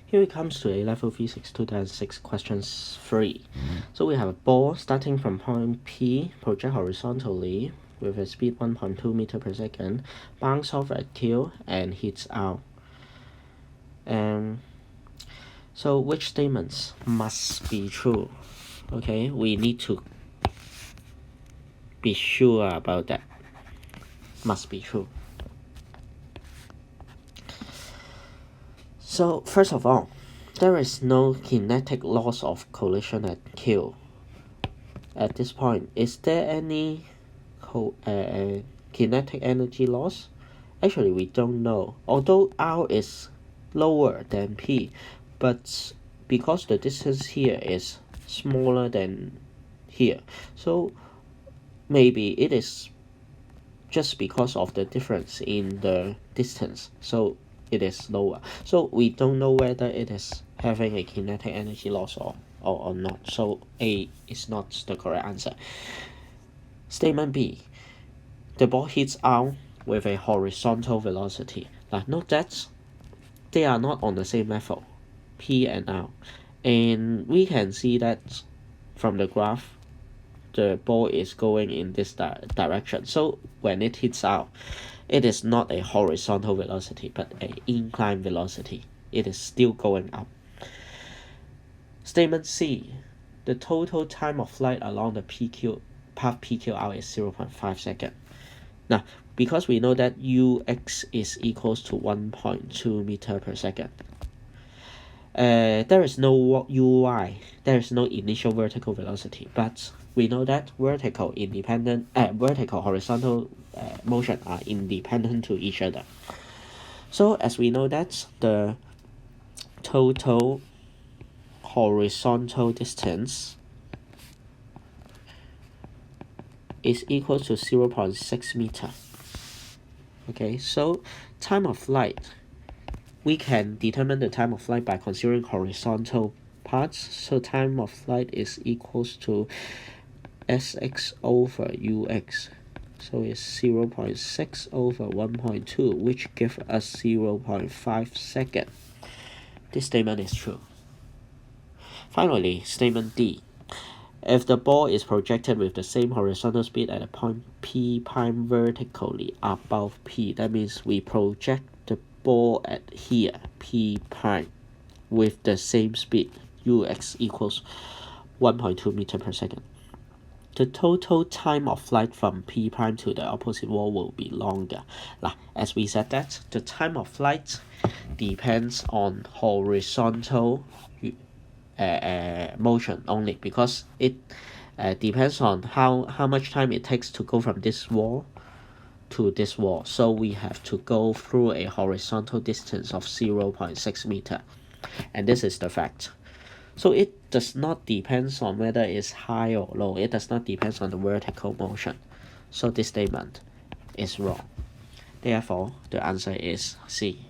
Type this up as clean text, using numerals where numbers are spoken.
Here it comes to A-level physics 2006 questions 3. So we have a ball starting from point P, project horizontally with a speed 1.2 meter per second, bounce off at Q and hits out. So which statements must be true? Okay, we need to be sure about that. Must be true. So first of all, there is no kinetic loss of collision at Q. At this point, is there any kinetic energy loss? Actually, we don't know. Although R is lower than P, but because the distance here is smaller than here, so maybe it is just because of the difference in the distance, so it is lower. So we don't know whether it is having a kinetic energy loss or not. So A is not the correct answer. Statement B, the ball hits out with a horizontal velocity. Now note that they are not on the same level, P and R, and we can see that from the graph the ball is going in this direction. So when it hits out, it is not a horizontal velocity but an inclined velocity. It is still going up. Statement C, the total time of flight along the path PQR is 0.5 seconds. Now, because we know that Ux is equals to 1.2 meter per second, there is no Uy, there is no initial vertical velocity, but we know that vertical horizontal motion are independent to each other. So as we know that the total horizontal distance is equal to 0.6 meter. Okay, so time of flight, we can determine the time of flight by considering horizontal parts. So time of flight is equals to Sx over Ux. So it's 0.6 over 1.2, which gives us 0.5 seconds. This statement is true. Finally, statement D. If the ball is projected with the same horizontal speed at a point P prime vertically above P, that means we project the ball at here, P prime, with the same speed, Ux equals 1.2 meter per second. The total time of flight from P prime to the opposite wall will be longer. As we said that, the time of flight depends on horizontal motion only, because it depends on how much time it takes to go from this wall to this wall. So we have to go through a horizontal distance of 0.6 meter, and this is the fact. So it does not depend on whether it's high or low. It does not depend on the vertical motion. So this statement is wrong. Therefore, the answer is C.